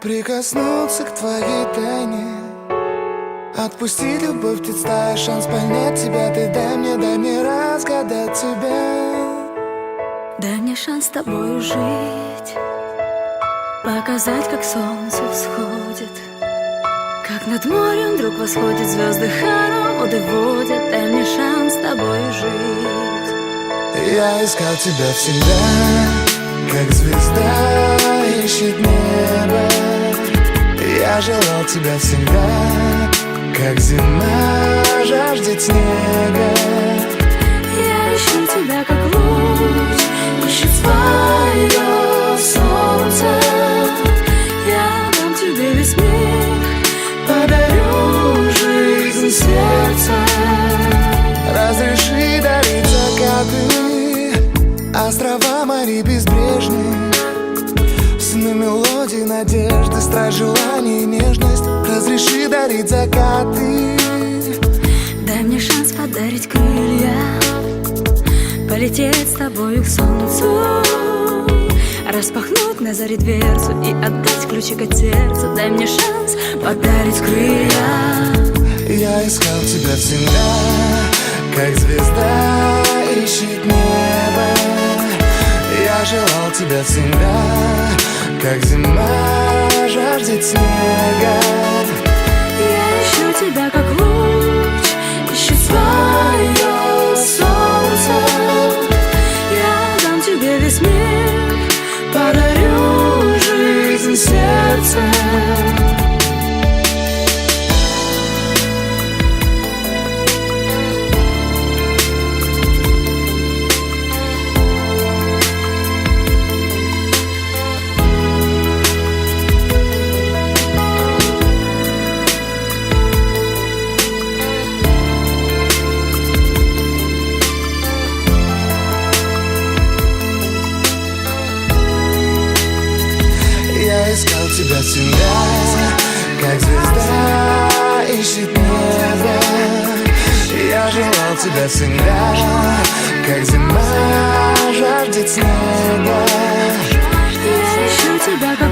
Прикоснуться к твоей тайне, отпустить любовь, представь шанс понять тебя. Ты дай мне разгадать тебя. Дай мне шанс с тобою жить, показать, как солнце всходит, как над морем вдруг восходят звезды, хороводы водят. Дай мне шанс с тобою жить. Я искал тебя всегда, как звезда ищет небо. Я желал тебя всегда, как зима жаждет снега. Я ищу тебя, как луч ищет свое солнце. Я дам тебе весь мир, подарю жизнь сердца. Разреши дарить закаты, острова, моря безбрежные, сны, мелодии, надежды, страсть, желание, нежность. Разреши дарить закаты. дай мне шанс подарить крылья, полететь с тобою к солнцу, распахнуть на заре дверцу и отдать ключик от сердца. Дай мне шанс подарить крылья. Я искал тебя всегда, как звезда ищет небо. Я желал тебя всегда, как зима жаждет снега. Я ищу тебя, как луч ищет свое солнце. Я дам тебе весь мир, подарю жизнь сердца. Я искал тебя всегда, как звезда ищет небо. Я желал тебя всегда, как зима жаждет снега. я ищу тебя, как